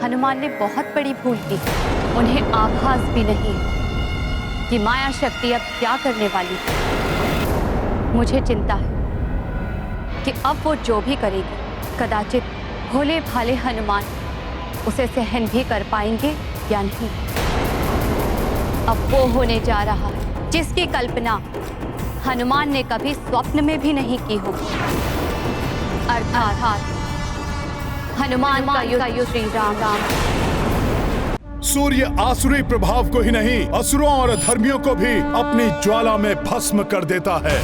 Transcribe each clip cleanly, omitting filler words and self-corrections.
हनुमान ने बहुत बड़ी भूल की। उन्हें आभास भी नहीं कि माया शक्ति अब क्या करने वाली है। मुझे चिंता है कि अब वो जो भी करेगी, कदाचित भोले भाले हनुमान उसे सहन भी कर पाएंगे या नहीं। अब वो होने जा रहा है जिसकी कल्पना हनुमान ने कभी स्वप्न में भी नहीं की होगी, अर्थात हनुमान का युद्ध श्री राम। सूर्य आसुरी प्रभाव को ही नहीं, असुरों और अधर्मियों को भी अपनी ज्वाला में भस्म कर देता है।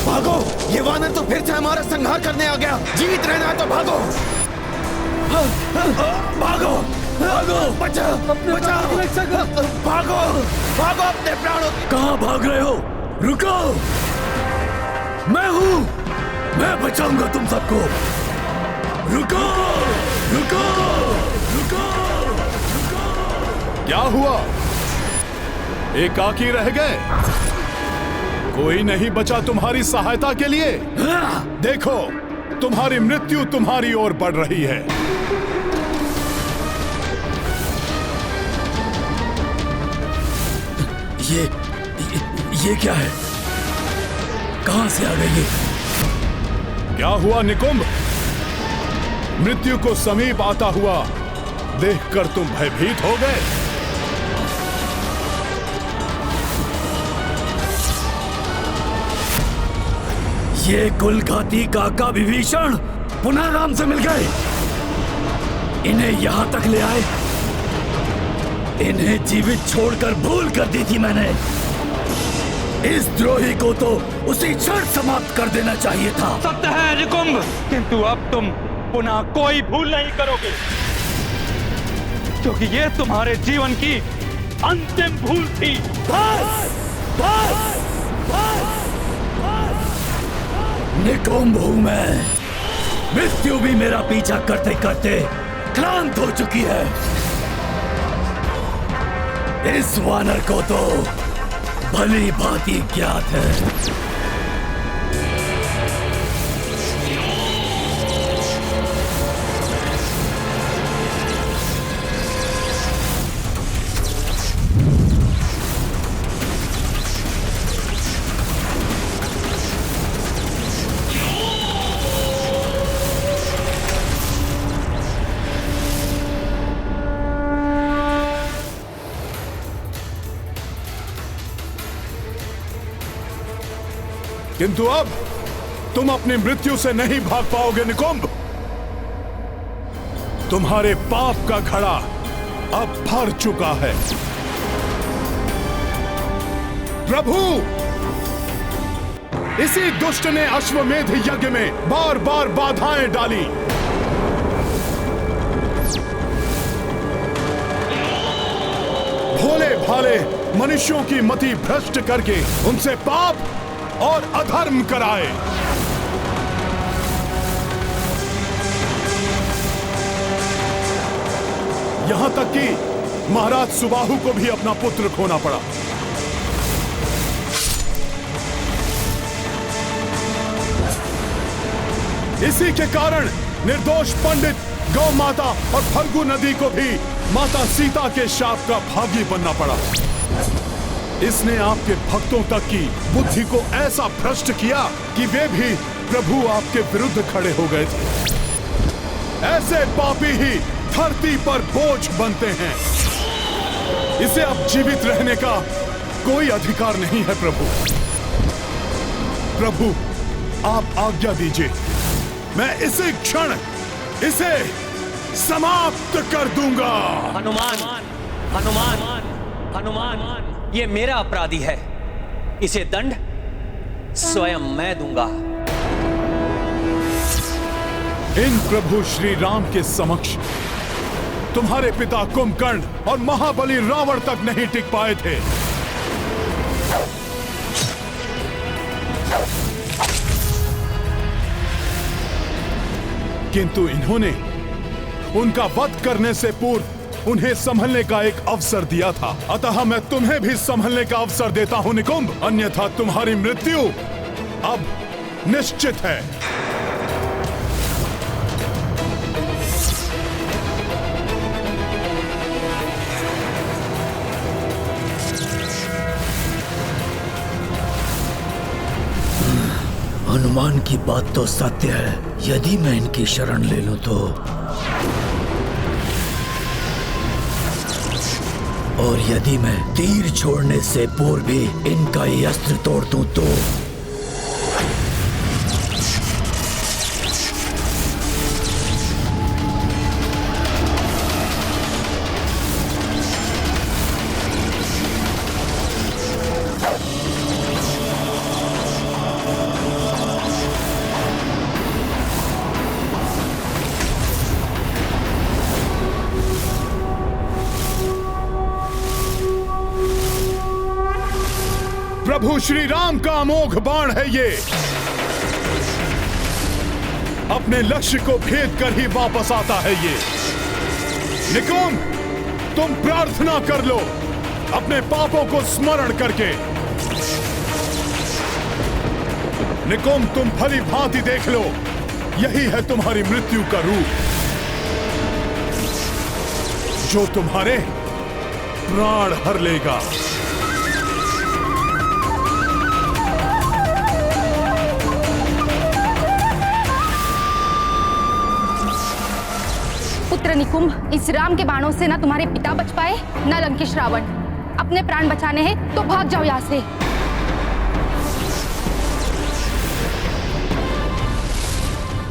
भागो, ये वानर तो फिर से हमारा संहार करने आ गया। जीवित रहना है तो भागो। भागो, भागो, बचाओ, बचाओ, भागो, भागो अपने प्राणों। कहाँ भाग रहे हो? रुको, मैं हूँ, मैं बचाऊंगा तुम सबको। रुको, रुको, रुको, रुको। क्या हुआ? एकाकी रह गए? कोई नहीं बचा तुम्हारी सहायता के लिए? देखो, तुम्हारी मृत्यु तुम्हारी ओर बढ़ रही है। ये क्या है? कहां से आ गई ये? क्या हुआ निकुंभ? मृत्यु को समीप आता हुआ देखकर तुम भयभीत हो गए? ये कुलघाती काका विभीषण पुनः राम से मिल गए। इन्हें यहां तक ले आए। इन्हें जीवित छोड़कर भूल कर दी थी मैंने। इस द्रोही को तो उसी क्षण समाप्त कर देना चाहिए था। सत्य है निकुंभ, किंतु अब तुम पुनः कोई भूल नहीं करोगे, क्योंकि ये तुम्हारे जीवन की अंतिम भूल थी। बस, बस, बस, बस। निकुंभ हूं मैं। मृत्यु भी मेरा पीछा करते करते क्लांत हो चुकी है। इस वानर को तो भली भांति ज्ञात है। किंतु अब तुम अपनी मृत्यु से नहीं भाग पाओगे निकुंभ। तुम्हारे पाप का घड़ा अब भर चुका है। प्रभु, इसी दुष्ट ने अश्वमेध यज्ञ में बार बार बाधाएं डाली। भोले भाले मनुष्यों की मति भ्रष्ट करके उनसे पाप और अधर्म कराए। यहां तक कि महाराज सुबाहु को भी अपना पुत्र खोना पड़ा। इसी के कारण निर्दोष पंडित गौ माता और फल्गु नदी को भी माता सीता के शाप का भागी बनना पड़ा। इसने आपके भक्तों तक की बुद्धि को ऐसा भ्रष्ट किया कि वे भी प्रभु आपके विरुद्ध खड़े हो गए थे। ऐसे पापी ही धरती पर बोझ बनते हैं। इसे अब जीवित रहने का कोई अधिकार नहीं है। प्रभु, प्रभु, आप आज्ञा दीजिए, मैं इसी क्षण इसे समाप्त कर दूंगा। हनुमान, हनुमान, हनुमान, ये मेरा अपराधी है। इसे दंड स्वयं मैं दूंगा। इन प्रभु श्री राम के समक्ष तुम्हारे पिता कुंभकर्ण और महाबली रावण तक नहीं टिक पाए थे। किंतु इन्होंने उनका वध करने से पूर्व उन्हें संभलने का एक अवसर दिया था। अतः मैं तुम्हें भी संभलने का अवसर देता हूं निकुंभ, अन्यथा तुम्हारी मृत्यु अब निश्चित है। हनुमान की बात तो सत्य है। यदि मैं इनकी शरण ले लूं तो, और यदि मैं तीर छोड़ने से पूर्व भी इनका ये अस्त्र तोड़ दूं तो प्रभु श्री राम का अमोघ बाण है ये। अपने लक्ष्य को भेद कर ही वापस आता है ये। निकुंभ, तुम प्रार्थना कर लो अपने पापों को स्मरण करके। निकुंभ, तुम भली भांति देख लो, यही है तुम्हारी मृत्यु का रूप, जो तुम्हारे प्राण हर लेगा। पुत्र निकुंभ, इस राम के बाणों से ना तुम्हारे पिता बच पाए ना लंकेश रावण। अपने प्राण बचाने हैं तो भाग जाओ यहाँ से।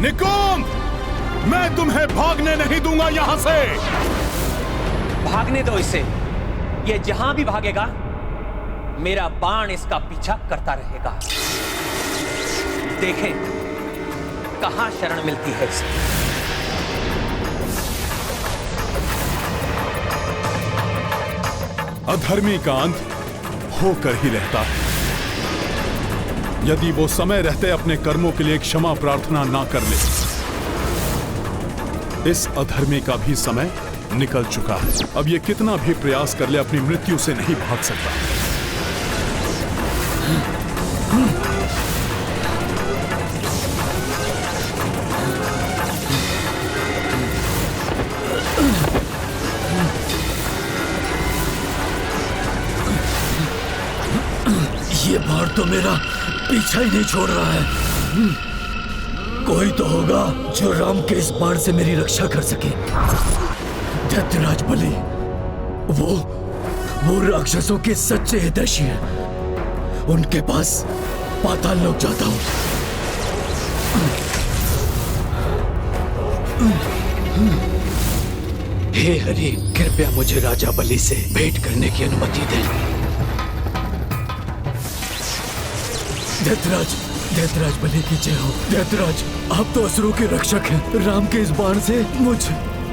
निकुंभ, मैं तुम्हें भागने नहीं दूंगा यहां से। भागने दो इसे। ये जहां भी भागेगा मेरा बाण इसका पीछा करता रहेगा। देखें कहां शरण मिलती है इसे। अधर्मी का अंत होकर ही रहता है। यदि वो समय रहते अपने कर्मों के लिए क्षमा प्रार्थना ना कर ले। इस अधर्मी का भी समय निकल चुका है। अब ये कितना भी प्रयास कर ले अपनी मृत्यु से नहीं भाग सकता। ये बाण तो मेरा पीछा ही नहीं छोड़ रहा है। कोई तो होगा जो राम के इस बाण से मेरी रक्षा कर सके। दैत्यराज बलि, वो राक्षसों के सच्चे हितैषी हैं। उनके पास पाताल लोक जाता हूं। हे हरि, कृपया मुझे राजा बलि से भेंट करने की अनुमति दें। दैत्यराज बलि की जय हो। दैत्यराज, आप तो असुरों के रक्षक हैं। राम के इस बाण से मुझ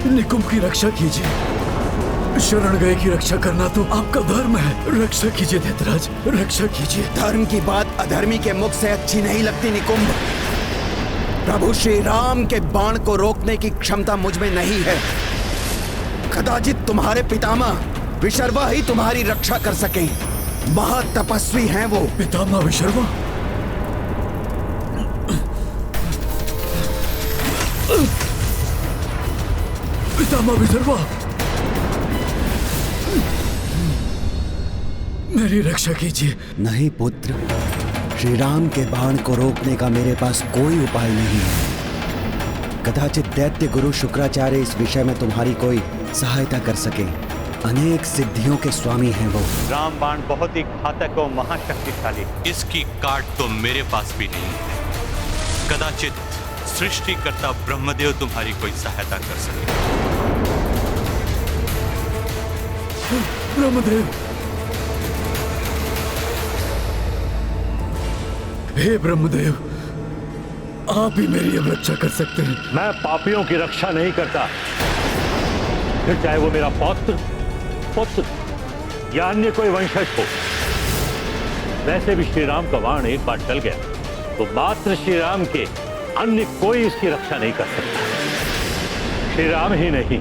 निकुंभ की रक्षा कीजिए। शरण गए की रक्षा करना तो आपका धर्म है। रक्षा कीजिए दैत्यराज, रक्षा कीजिए। धर्म की बात अधर्मी के मुख से अच्छी नहीं लगती निकुंभ। प्रभु श्री राम के बाण को रोकने की क्षमता मुझ में नहीं है। कदाचित तुम्हारे पितामह विशर्वा ही तुम्हारी रक्षा कर सके। महातपस्वी हैं वो। पितामह विशर्वा? पितामह विशर्वा, मेरी रक्षा कीजिए। नहीं पुत्र, श्री राम के बाण को रोकने का मेरे पास कोई उपाय नहीं है। कदाचित दैत्य गुरु शुक्राचार्य इस विषय में तुम्हारी कोई सहायता कर सके। अनेक सिद्धियों के स्वामी हैं वो। राम बाण बहुत ही घातक और महाशक्तिशाली। इसकी काट तो मेरे पास भी नहीं है। कदाचित सृष्टिकर्ता ब्रह्मदेव तुम्हारी कोई सहायता कर सके। ब्रह्मदेव, हे ब्रह्मदेव, आप ही मेरी अब रक्षा कर सकते हैं। मैं पापियों की रक्षा नहीं करता, फिर चाहे वो मेरा पुत्र या अन्य कोई वंशज हो। वैसे भी श्री राम का बाण एक बार टल गया तो मात्र श्री राम के अन्य कोई इसकी रक्षा नहीं कर सकता। श्री राम ही नहीं,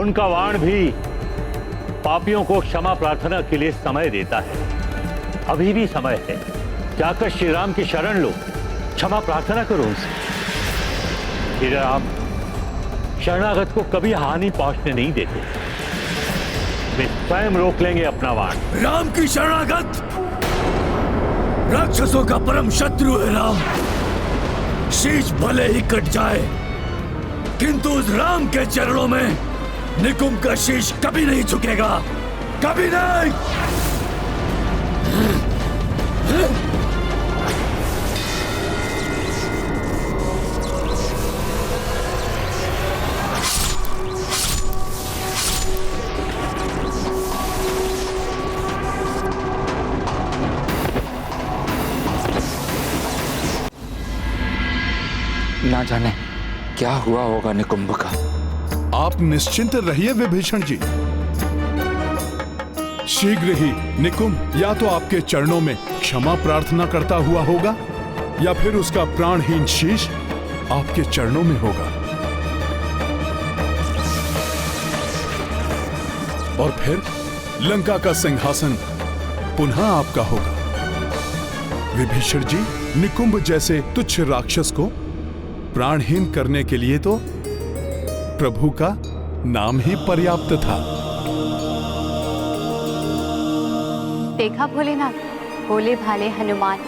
उनका बाण भी पापियों को क्षमा प्रार्थना के लिए समय देता है। अभी भी समय है, जाकर श्री राम की शरण लो, क्षमा प्रार्थना करो उनसे। श्री राम शरणागत को कभी हानि पहुंचने नहीं देते। वे स्वयं रोक लेंगे अपना बाण। राम की शरणागत राक्षसों का परम शत्रु है राम। शीश भले ही कट जाए, किंतु उस राम के चरणों में निकुंभ का शीश कभी नहीं झुकेगा, कभी नहीं। ना जाने क्या हुआ होगा निकुंभ का। आप निश्चिंत रहिए विभीषण जी, शीघ्र ही निकुंभ या तो आपके चरणों में क्षमा प्रार्थना करता हुआ होगा या फिर उसका प्राणहीन शीश आपके चरणों में होगा, और फिर लंका का सिंहासन पुनः आपका होगा। विभीषण जी, निकुंभ जैसे तुच्छ राक्षस को प्राणहीन करने के लिए तो प्रभु का नाम ही पर्याप्त था। देखा भोलेनाथ, भोले भाले हनुमान,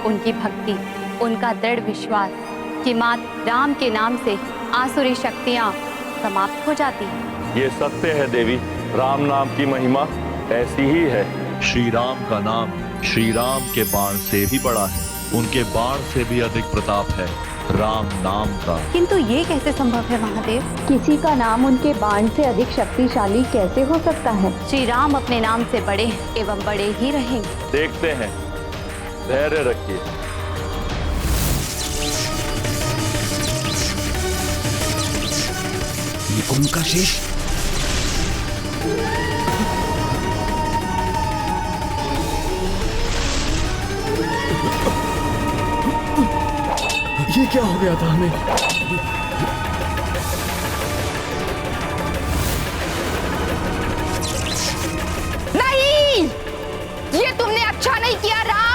उनकी भक्ति, उनका दृढ़ विश्वास कि मात्र राम के नाम से आसुरी शक्तियां समाप्त हो जाती हैं। ये सत्य है देवी, राम नाम की महिमा ऐसी ही है। श्री राम का नाम श्री राम के बाण से भी बड़ा है, उनके बाण से भी अधिक प्रताप है राम नाम का। किंतु ये कैसे संभव है महादेव? किसी का नाम उनके बाण से अधिक शक्तिशाली कैसे हो सकता है? श्री राम अपने नाम से बड़े एवं बड़े ही रहेंगे। देखते हैं, धैर्य रखिए। निकुंभ का शीश ये क्या हो गया था हमें? नहीं, ये तुमने अच्छा नहीं किया राम।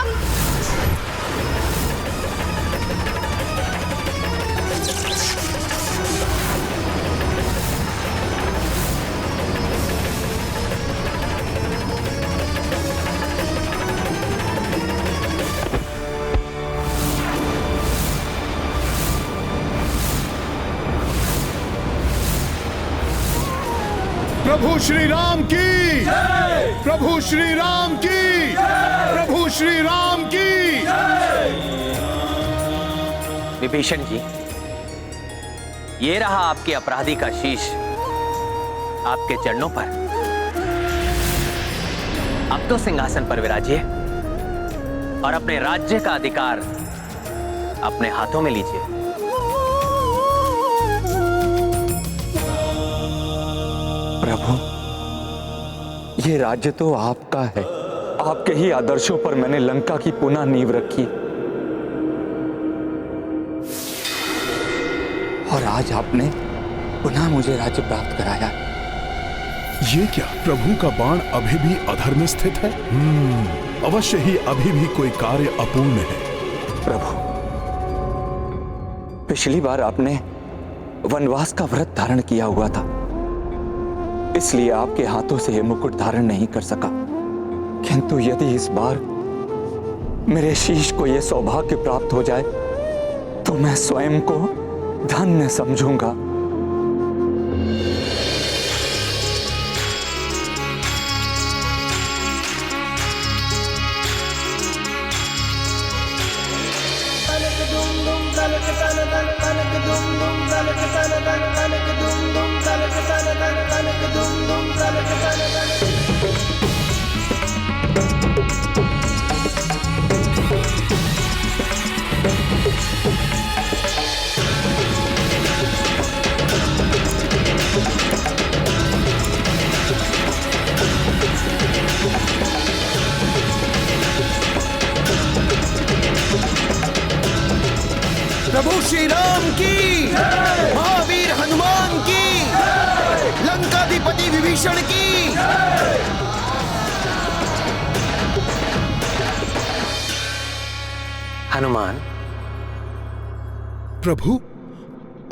प्रभु श्री राम की, प्रभु श्री राम की, प्रभु श्री राम की। विभीषण जी, ये रहा आपके अपराधी का शीश आपके चरणों पर। अब तो सिंहासन पर विराजिए और अपने राज्य का अधिकार अपने हाथों में लीजिए। प्रभु, ये राज्य तो आपका है, आपके ही आदर्शों पर मैंने लंका की पुनः नींव रखी, और आज आपने पुनः मुझे राज्य प्राप्त कराया। ये क्या, प्रभु का बाण अभी भी अधर में स्थित है? अवश्य ही अभी भी कोई कार्य अपूर्ण है। प्रभु, पिछली बार आपने वनवास का व्रत धारण किया हुआ था, इसलिए आपके हाथों से यह मुकुट धारण नहीं कर सका। किंतु यदि इस बार मेरे शीश को यह सौभाग्य प्राप्त हो जाए तो मैं स्वयं को धन्य समझूंगा। प्रभु श्री राम की, महावीर हनुमान की, लंकाधिपति विभीषण की। हनुमान, प्रभु,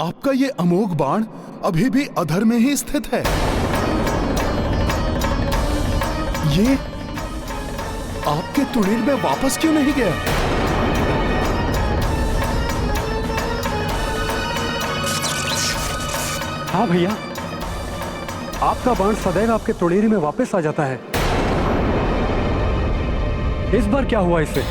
आपका ये अमोघ बाण अभी भी अधर में ही स्थित है। आपके तुणीर में वापस क्यों नहीं गया? हाँ भैया, आपका बाण सदैव आपके तुणीर में वापस आ जाता है। इस बार क्या हुआ इसे?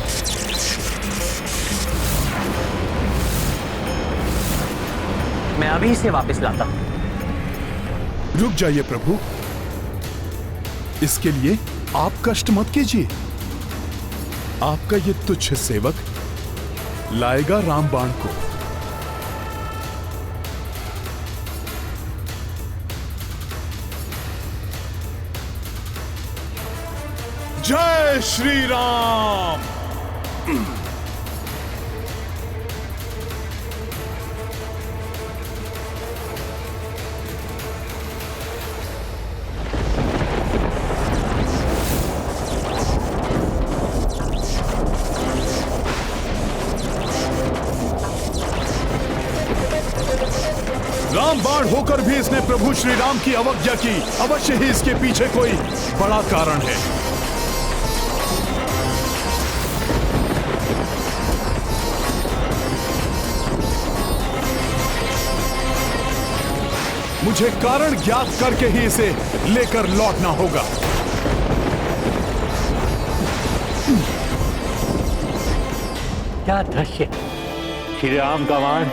मैं अभी इसे वापस लाता हूं। रुक जाइए प्रभु, इसके लिए आप कष्ट मत कीजिए। आपका ये तुच्छ सेवक लाएगा रामबाण को। जय श्री राम। रामबाण होकर भी इसने प्रभु श्री राम की अवज्ञा की। अवश्य ही इसके पीछे कोई बड़ा कारण है। मुझे कारण ज्ञात करके ही इसे लेकर लौटना होगा। क्या दृश्य! श्री राम का बाण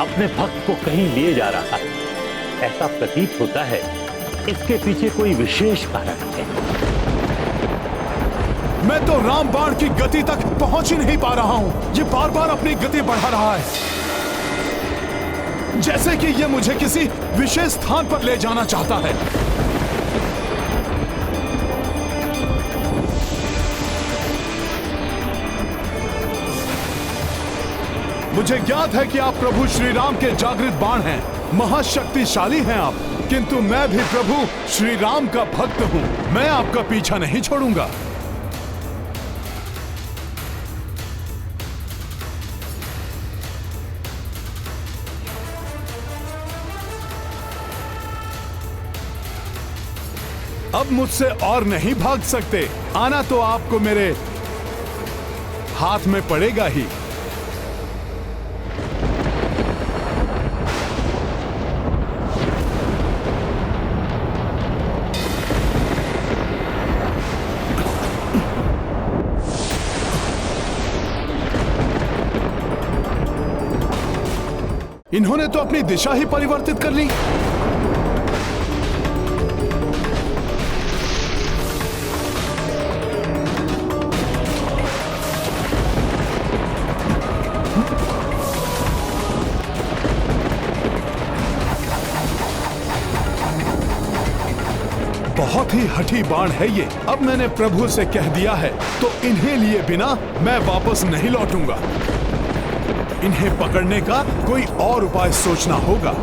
अपने भक्त को कहीं लिए जा रहा है। ऐसा प्रतीत होता है इसके पीछे कोई विशेष कारण है। मैं तो रामबाण की गति तक पहुंच ही नहीं पा रहा हूं। ये बार बार अपनी गति बढ़ा रहा है, जैसे कि ये मुझे किसी विशेष स्थान पर ले जाना चाहता है। मुझे ज्ञात है कि आप प्रभु श्री राम के जागृत बाण हैं, महाशक्तिशाली हैं आप, किंतु मैं भी प्रभु श्री राम का भक्त हूं। मैं आपका पीछा नहीं छोड़ूंगा। अब मुझसे और नहीं भाग सकते। आना तो आपको मेरे हाथ में पड़ेगा ही। इन्होंने तो अपनी दिशा ही परिवर्तित कर ली। बहुत ही हठी बाण है ये। अब मैंने प्रभु से कह दिया है तो इन्हें लिए बिना मैं वापस नहीं लौटूंगा। इन्हें पकड़ने का कोई और उपाय सोचना होगा।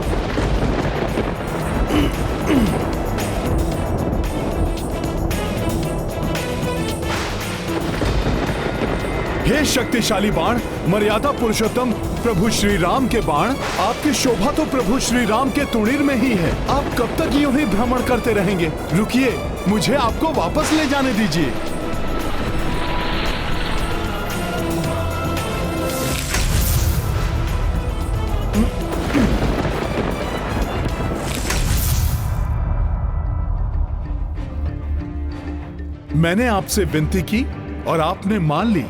हे शक्तिशाली बाण, मर्यादा पुरुषोत्तम प्रभु श्री राम के बाण, आपकी शोभा तो प्रभु श्री राम के तुणीर में ही है। आप कब तक यूं ही भ्रमण करते रहेंगे? रुकिए, मुझे आपको वापस ले जाने दीजिए। मैंने आपसे विनती की और आपने मान ली।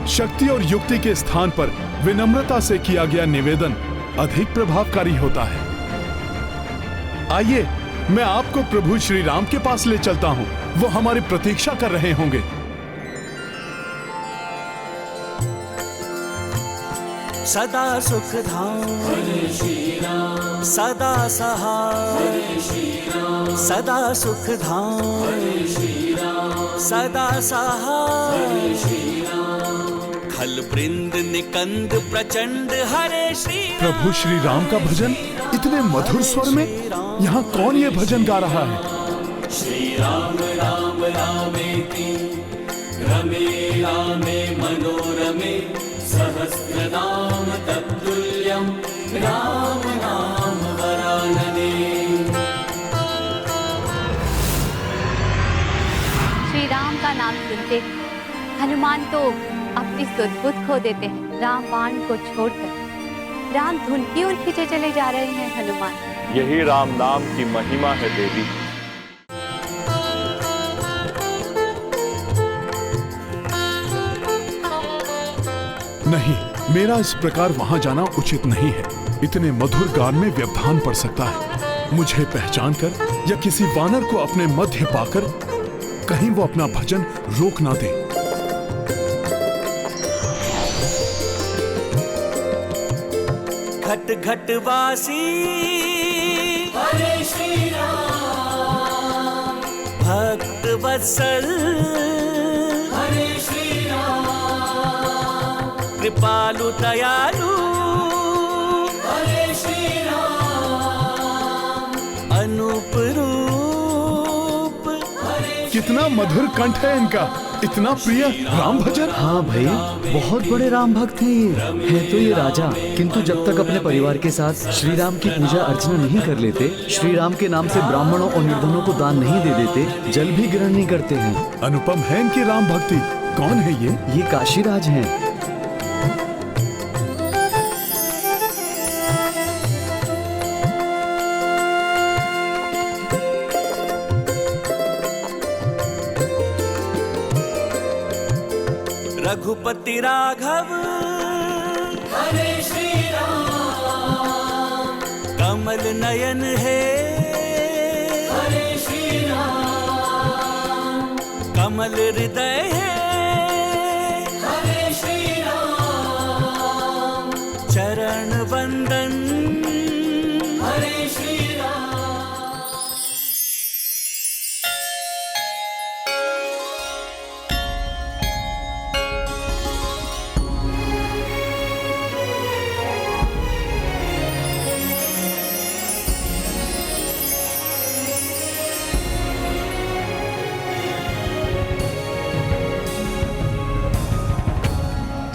शक्ति और युक्ति के स्थान पर विनम्रता से किया गया निवेदन अधिक प्रभावकारी होता है। आइए, मैं आपको प्रभु श्री राम के पास ले चलता हूं। वो हमारी प्रतीक्षा कर रहे होंगे। सदा सुख धाम सदा सहाय, सदा सुख धाम सदा सहाय, खल वृंद निकंद प्रचंड हरे श्री। प्रभु श्री राम का भजन इतने मधुर स्वर में, यहाँ कौन ये भजन गा रहा है? श्री राम राम रामेति रमे रामे मनोरमे, सहस्रनाम तत्तुल्यं राम नाम वरानने। श्री राम का नाम बच्चे हनुमान तो अपनी सुध-बुध खो देते हैं। राम बाण को छोड़कर राम धुन की ओर खींचे चले जा रहे हैं हनुमान। यही राम नाम की महिमा है देवी। नहीं, मेरा इस प्रकार वहां जाना उचित नहीं है। इतने मधुर गान में व्यवधान पड़ सकता है। मुझे पहचान कर या किसी वानर को अपने मध्य पाकर कहीं वो अपना भजन रोक ना दे। घट घट वासी हरे श्री राम, भक्त वत्सल हरे श्री राम, कृपालु दयालु हरे श्री राम, अनूप रूप हरे। कितना मधुर कंठ है इनका, इतना प्रिय राम भजन। हाँ भाई, बहुत बड़े राम भक्त हैं ये। है तो ये राजा, किंतु जब तक अपने परिवार के साथ श्री राम की पूजा अर्चना नहीं कर लेते, श्री राम के नाम से ब्राह्मणों और निर्धनों को दान नहीं दे देते, जल भी ग्रहण नहीं करते हैं। अनुपम है इनकी राम भक्ति। कौन है ये? ये काशीराज हैं। रघुपति राघव हरे श्री राम, कमल नयन है हरे श्री राम, कमल हृदय है हरे श्री राम, चरण वंदन हरे श्री राम।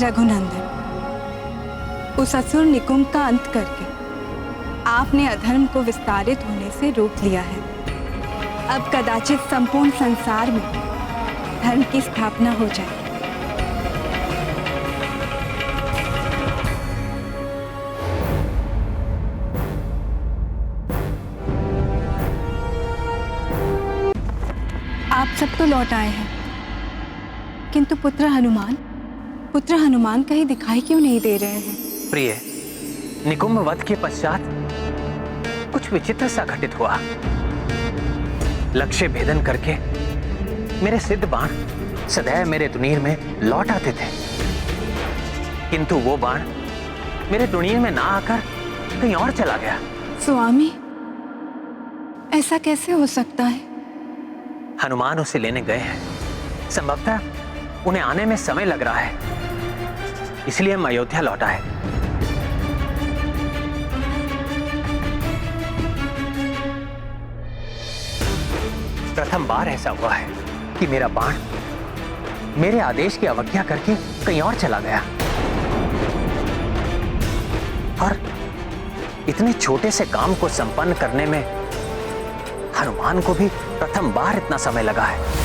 रघुनंदन, उस असुर निकुंभ का अंत करके आपने अधर्म को विस्तारित होने से रोक लिया है। अब कदाचित संपूर्ण संसार में धर्म की स्थापना हो जाए। आप सब तो लौट आए हैं, किंतु पुत्र हनुमान कहीं दिखाई क्यों नहीं दे रहे हैं? प्रिय, निकुंभ वध के पश्चात कुछ विचित्र सा घटित हुआ। लक्ष्य भेदन करके मेरे सिद्ध बाण सदैव मेरे तुनीर में लौट आते थे, किंतु वो बाण मेरे तुनीर में ना आकर कहीं और चला गया। स्वामी, ऐसा कैसे हो सकता है? हनुमान उसे लेने गए हैं। संभवतः उन्हें आने में समय लग रहा है, इसलिए हम अयोध्या लौटा है। प्रथम बार ऐसा हुआ है कि मेरा बाण मेरे आदेश की अवज्ञा करके कहीं और चला गया, और इतने छोटे से काम को संपन्न करने में हनुमान को भी प्रथम बार इतना समय लगा है।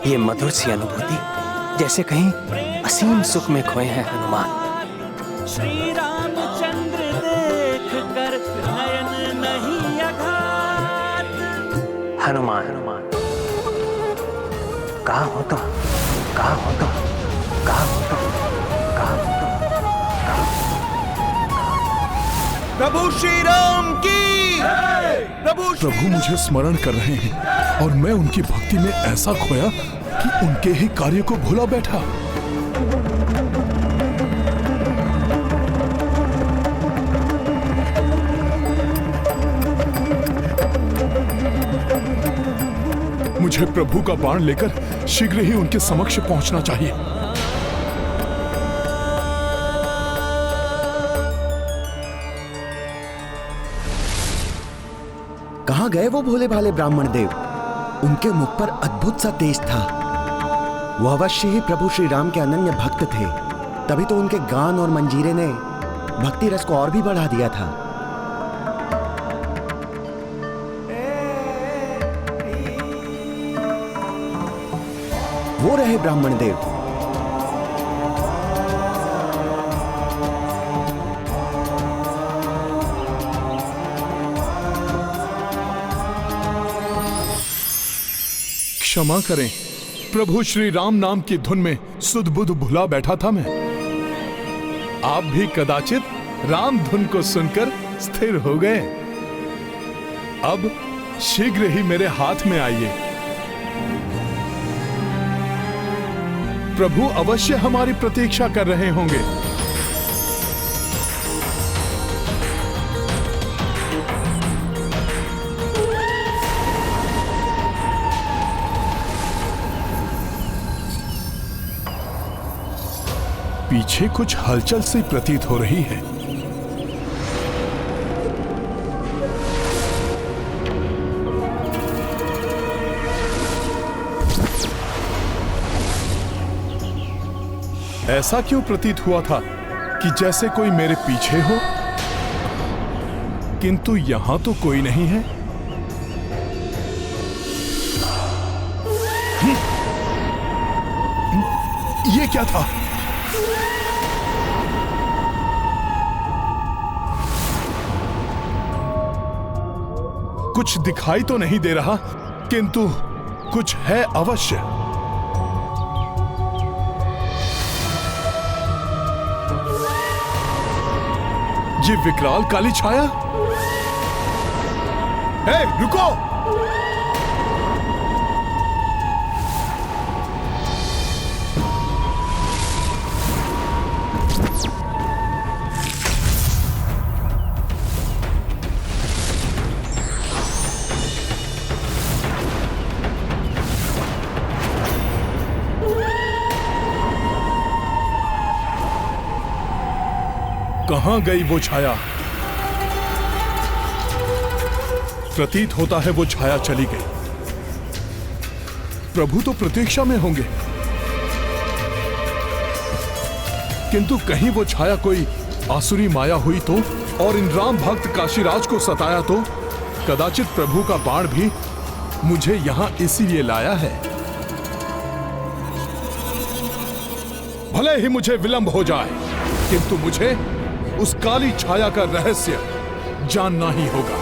ये मधुर सी अनुभूति जैसे कहीं असीम सुख में खोए हैं हनुमान। श्री रामचंद्र देख कर नयन नहीं अघात। हनुमान, कहाँ हो तुम? कहाँ हो तुम? कहाँ हो तुम? कहाँ हो तुम? प्रभु श्री राम की। प्रभु मुझे स्मरण कर रहे हैं और मैं उनकी भक्ति में ऐसा खोया कि उनके ही कार्य को भूला बैठा। मुझे प्रभु का बाण लेकर शीघ्र ही उनके समक्ष पहुंचना चाहिए। कहाँ गए वो भोले भाले ब्राह्मण देव? उनके मुख पर अद्भुत सा तेज था। वो अवश्य ही प्रभु श्री राम के अनन्य भक्त थे, तभी तो उनके गान और मंजीरे ने भक्ति रस को और भी बढ़ा दिया था। वो रहे ब्राह्मण देव। क्षमा करें प्रभु श्री राम नाम की धुन में सुध बुध भुला बैठा था मैं। आप भी कदाचित राम धुन को सुनकर स्थिर हो गए। अब शीघ्र ही मेरे हाथ में आइए। प्रभु अवश्य हमारी प्रतीक्षा कर रहे होंगे। पीछे कुछ हलचल सी प्रतीत हो रही है। ऐसा क्यों प्रतीत हुआ था कि जैसे कोई मेरे पीछे हो, किंतु यहां तो कोई नहीं है। ये क्या था? कुछ दिखाई तो नहीं दे रहा, किंतु कुछ है अवश्य। ये विकराल काली छाया। रुको! कहां गई वो छाया? प्रतीत होता है वो छाया चली गई। प्रभु तो प्रतीक्षा में होंगे, किंतु कहीं वो छाया कोई आसुरी माया हुई तो, और इन राम भक्त काशीराज को सताया तो? कदाचित प्रभु का बाण भी मुझे यहां इसीलिए लाया है। भले ही मुझे विलंब हो जाए, किंतु मुझे उस काली छाया का रहस्य जानना ही होगा।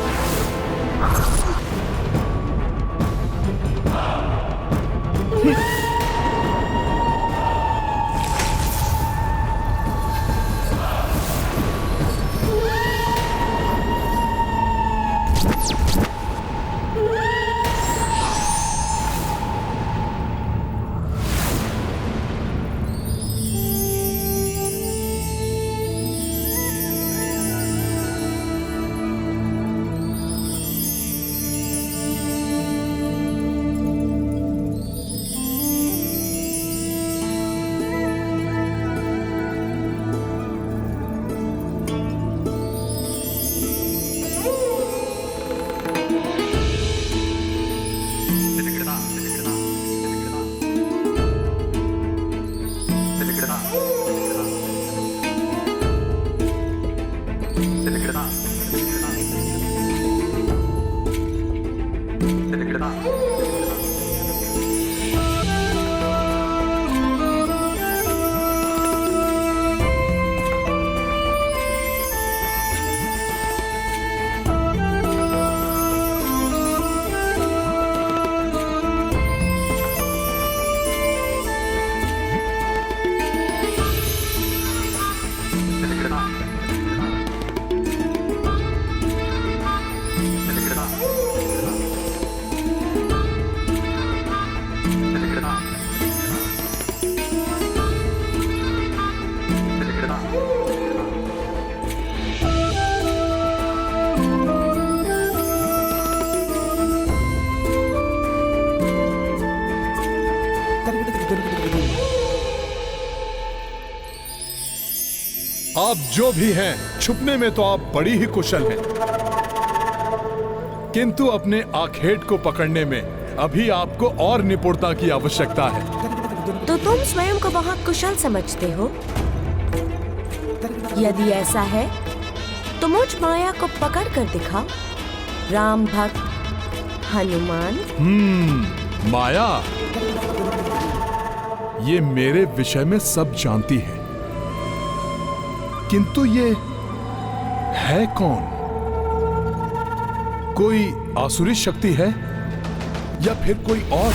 आप जो भी हैं, छुपने में तो आप बड़ी ही कुशल हैं, किंतु अपने आखेट को पकड़ने में अभी आपको और निपुणता की आवश्यकता है। तो तुम स्वयं को बहुत कुशल समझते हो? यदि ऐसा है तो मुझ माया को पकड़ कर दिखाओ, राम भक्त हनुमान। माया ये मेरे विषय में सब जानती है, किंतु ये है कौन? कोई आसुरी शक्ति है या फिर कोई और?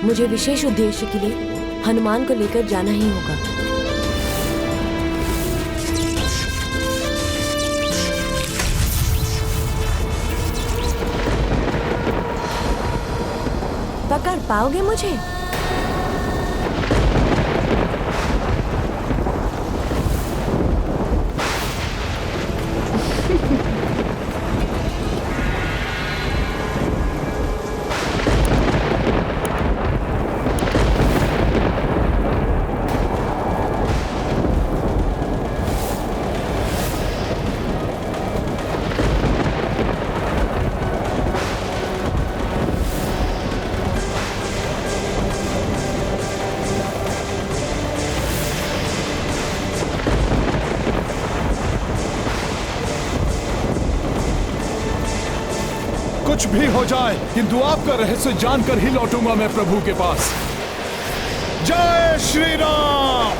मुझे विशेष उद्देश्य के लिए हनुमान को लेकर जाना ही होगा। पकड़ पाओगे मुझे? कुछ भी हो जाए, किंतु आपका रहस्य जानकर ही लौटूंगा मैं प्रभु के पास। जय श्री राम।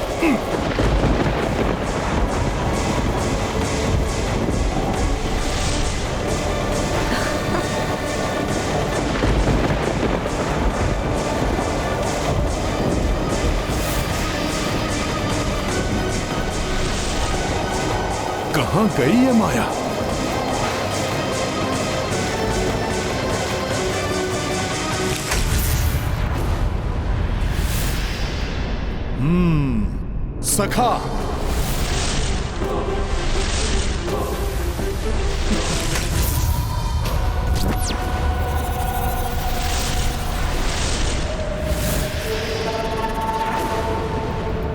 कहां गई ये माया? सखा,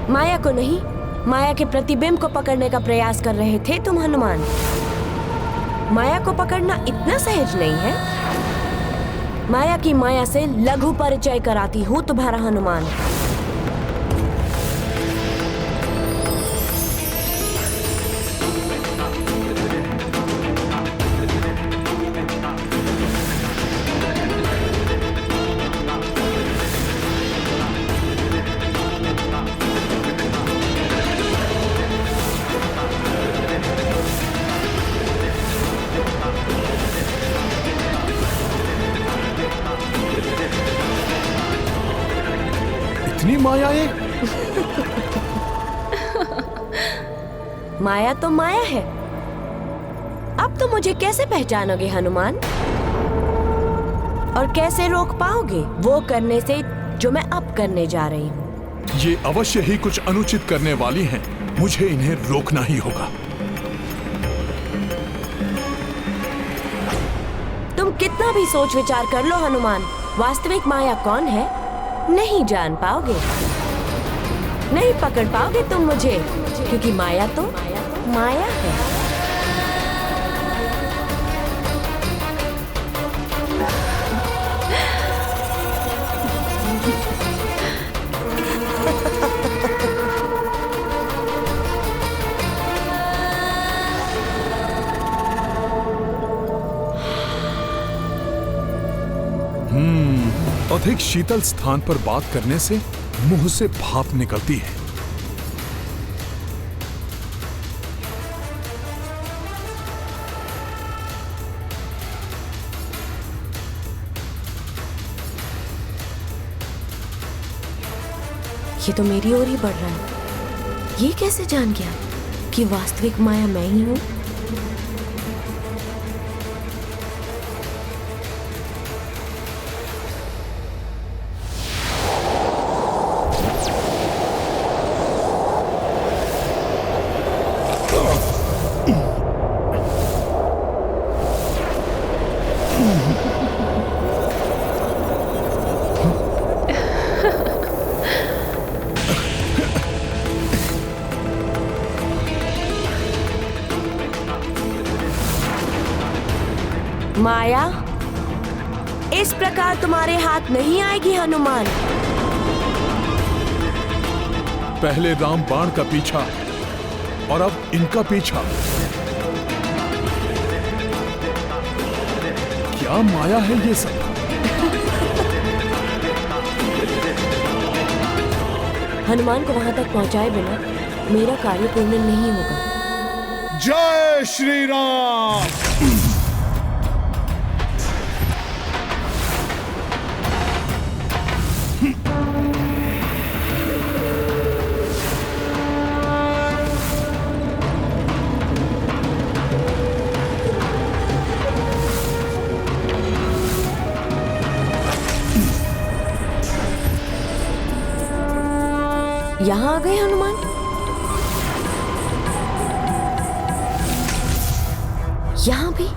माया को नहीं, माया के प्रतिबिंब को पकड़ने का प्रयास कर रहे थे तुम हनुमान। माया को पकड़ना इतना सहज नहीं है। माया की माया से लघु परिचय कराती हूँ तुम्हारा हनुमान। इतनी मायाएं? माया तो माया है। अब तो मुझे कैसे पहचानोगे हनुमान? और कैसे रोक पाओगे वो करने से जो मैं अब करने जा रही हूँ? ये अवश्य ही कुछ अनुचित करने वाली हैं। मुझे इन्हें रोकना ही होगा। तुम कितना भी सोच विचार कर लो हनुमान, वास्तविक माया कौन है नहीं जान पाओगे। नहीं पकड़ पाओगे तुम मुझे, क्योंकि माया तो माया है। अधिक शीतल स्थान पर बात करने से मुंह से भाप निकलती है। ये तो मेरी ओर ही बढ़ रहा है। ये कैसे जान गया कि वास्तविक माया मैं ही हूं? माया इस प्रकार तुम्हारे हाथ नहीं आएगी हनुमान। पहले राम बाण का पीछा और अब इनका पीछा। क्या माया है ये सब? हनुमान को वहां तक पहुंचाए बिना मेरा कार्य पूर्ण नहीं होगा। जय श्री राम। यहाँ आ गए हनुमान। यहाँ भी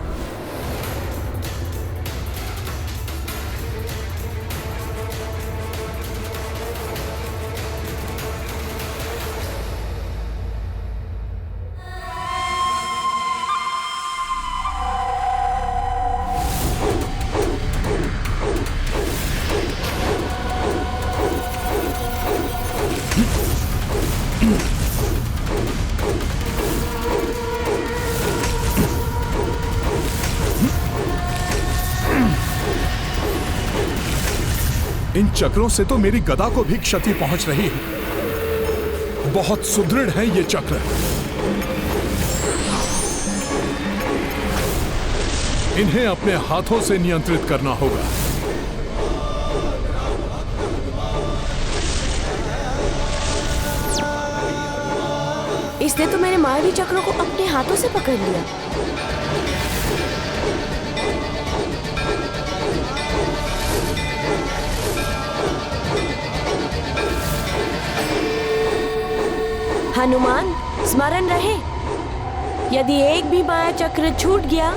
इन चक्रों से तो मेरी गदा को भी क्षति पहुंच रही है। बहुत सुदृढ़ है ये चक्र। इन्हें अपने हाथों से नियंत्रित करना होगा। इसने तो मेरे मायावी चक्रों को अपने हाथों से पकड़ लिया। हनुमान स्मरण रहे, यदि एक भी माया चक्र छूट गया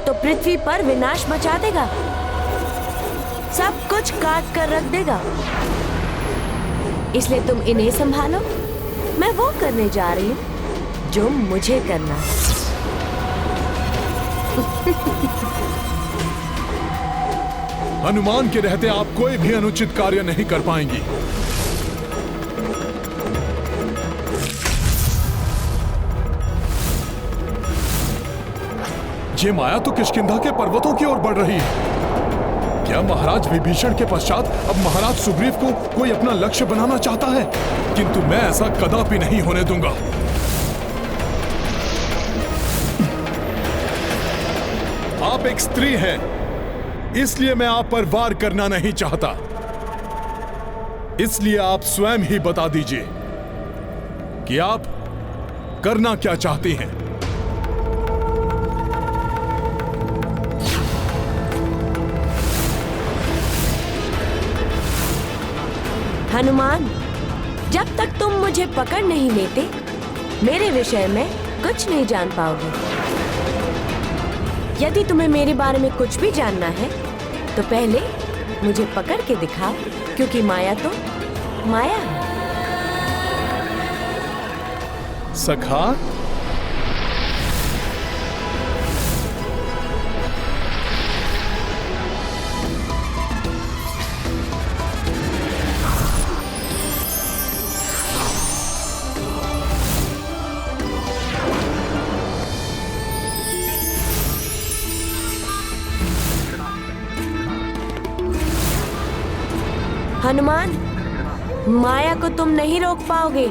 तो पृथ्वी पर विनाश मचा देगा, सब कुछ काट कर रख देगा। इसलिए तुम इन्हें संभालो, मैं वो करने जा रही हूं जो मुझे करना है। हनुमान के रहते आप कोई भी अनुचित कार्य नहीं कर पाएंगी। ये माया तो किष्किंधा के पर्वतों की ओर बढ़ रही है। क्या महाराज विभीषण के पश्चात अब महाराज सुग्रीव को कोई अपना लक्ष्य बनाना चाहता है? किंतु मैं ऐसा कदापि नहीं होने दूंगा। आप एक स्त्री हैं, इसलिए मैं आप पर वार करना नहीं चाहता। इसलिए आप स्वयं ही बता दीजिए कि आप करना क्या चाहती हैं। हनुमान, जब तक तुम मुझे पकड़ नहीं लेते, मेरे विषय में कुछ नहीं जान पाओगे। यदि तुम्हें मेरे बारे में कुछ भी जानना है, तो पहले मुझे पकड़ के दिखाओ, क्योंकि माया तो माया है। सखा, हनुमान, माया को तुम नहीं रोक पाओगे।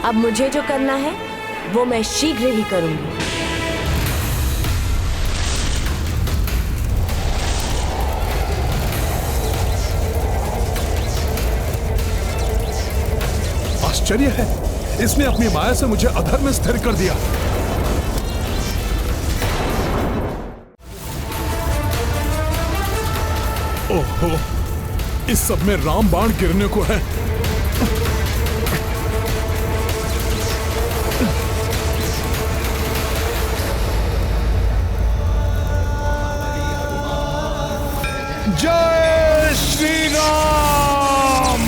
अब मुझे जो करना है वो मैं शीघ्र ही करूंगी। आश्चर्य है, इसने अपनी माया से मुझे अधर में स्थिर कर दिया। ओहो, इस सब में राम बाण गिरने को है। जय श्री राम।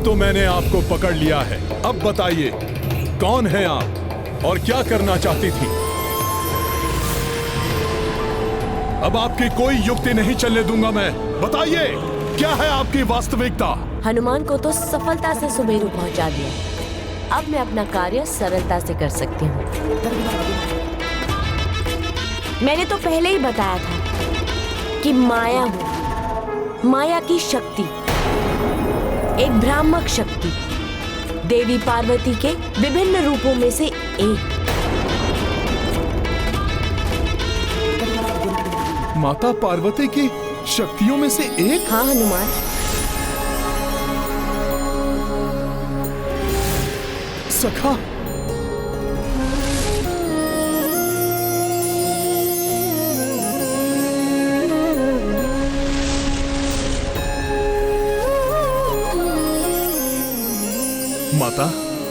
तो मैंने आपको पकड़ लिया है। अब बताइए, कौन है आप और क्या करना चाहती थी? अब आपकी कोई युक्ति नहीं चलने दूंगा मैं। बताइए, क्या है आपकी वास्तविकता? हनुमान को तो सफलता से सुमेरु पहुंचा दिया। अब मैं अपना कार्य सरलता से कर सकती हूँ। मैंने तो पहले ही बताया था कि माया हूँ, माया की शक्ति, एक भ्रामक शक्ति, देवी पार्वती के विभिन्न रूपों में से एक। माता पार्वती की शक्तियों में से एक? हाँ हनुमान। सखा, माता,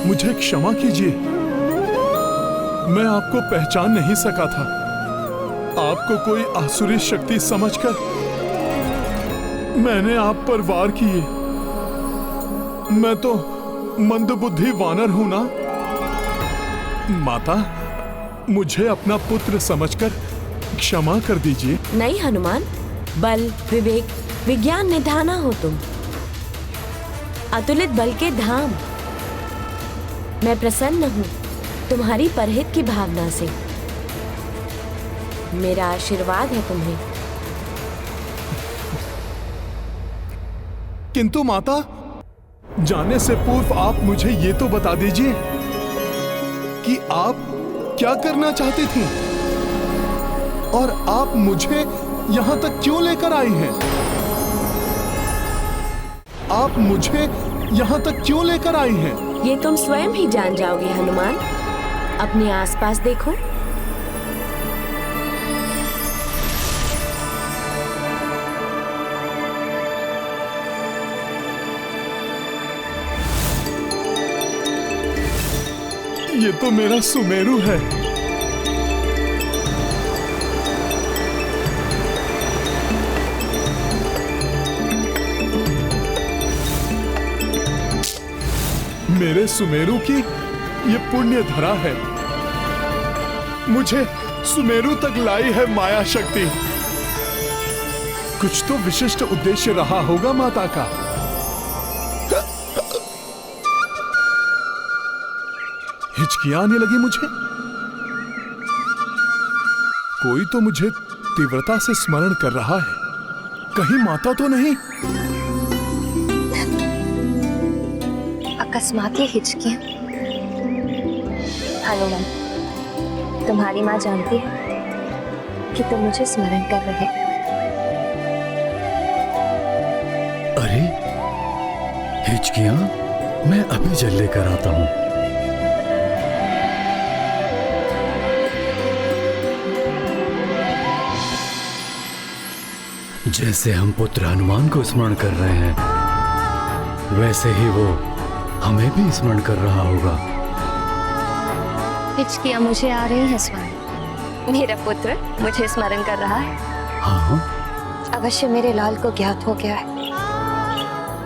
मुझे क्षमा कीजिए। मैं आपको पहचान नहीं सका था। आपको कोई आसुरी शक्ति समझकर मैंने आप पर वार किए। मैं तो मंदबुद्धि वानर हूं ना। माता, मुझे अपना पुत्र समझकर क्षमा कर दीजिए। नहीं हनुमान, बल, विवेक, विज्ञान निधाना हो तुम, अतुलित बल के धाम। मैं प्रसन्न हूँ तुम्हारी परहित की भावना से। मेरा आशीर्वाद है तुम्हें। किंतु माता, जाने से पूर्व आप मुझे ये तो बता दीजिए कि आप क्या करना चाहती थी और आप मुझे यहां तक क्यों लेकर आई हैं? आप मुझे यहां तक क्यों लेकर आई हैं? ये तुम स्वयं ही जान जाओगे हनुमान। अपने आसपास देखो। ये तो मेरा सुमेरु है। मेरे सुमेरु की ये पुण्य धरा है। मुझे सुमेरु तक लाई है माया शक्ति। कुछ तो विशिष्ट उद्देश्य रहा होगा माता का। हिचकियां आने लगी मुझे। कोई तो मुझे तीव्रता से स्मरण कर रहा है। कहीं माता तो नहीं? अकस्मात ये हिचकियां। हनुमान, तुम्हारी माँ जानती है कि तुम मुझे स्मरण कर रहे हो। अरे, हिचकियां मैं अभी जल लेकर आता हूँ। जैसे हम पुत्र हनुमान को स्मरण कर रहे हैं, वैसे ही वो हमें भी स्मरण कर रहा होगा। हिचकियां मुझे आ रही है स्वामी। मेरा पुत्र मुझे स्मरण कर रहा है। हाँ? अवश्य मेरे लाल को ज्ञात हो गया है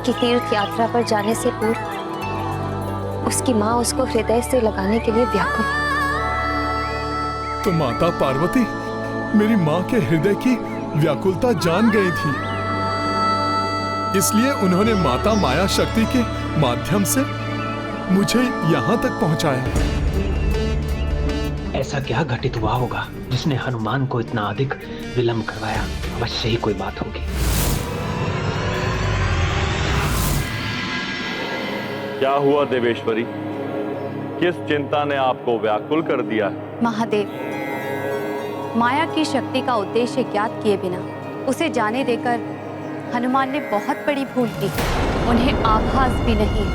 कि तीर्थ यात्रा पर जाने से पूर्व उसकी माँ उसको हृदय से लगाने के लिए व्याकुल। तो माता पार्वती मेरी माँ के हृदय की व्याकुलता जान गई थी, इसलिए उन्होंने माता माया शक्ति के माध्यम से मुझे यहाँ तक पहुँचाया। ऐसा क्या घटित हुआ होगा जिसने हनुमान को इतना अधिक विलंब करवाया? अवश्य ही कोई बात होगी। क्या हुआ देवेश्वरी? किस चिंता ने आपको व्याकुल कर दिया है? महादेव, माया की शक्ति का उद्देश्य ज्ञात किए बिना उसे जाने देकर हनुमान ने बहुत बड़ी भूल की। उन्हें आभास भी नहीं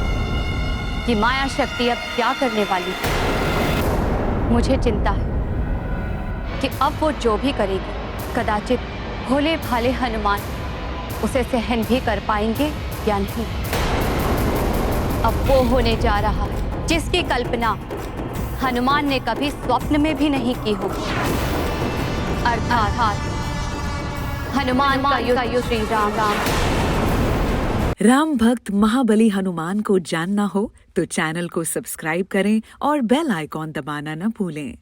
कि माया शक्ति अब क्या करने वाली है। मुझे चिंता है कि अब वो जो भी करेगी, कदाचित भोले भाले हनुमान उसे सहन भी कर पाएंगे या नहीं। अब वो होने जा रहा है जिसकी कल्पना हनुमान ने कभी स्वप्न में भी नहीं की होगी। अर्थात हनुमान का युद्ध श्री राम राम भक्त महाबली हनुमान को जानना हो तो चैनल को सब्सक्राइब करें और बेल आइकॉन दबाना न भूलें।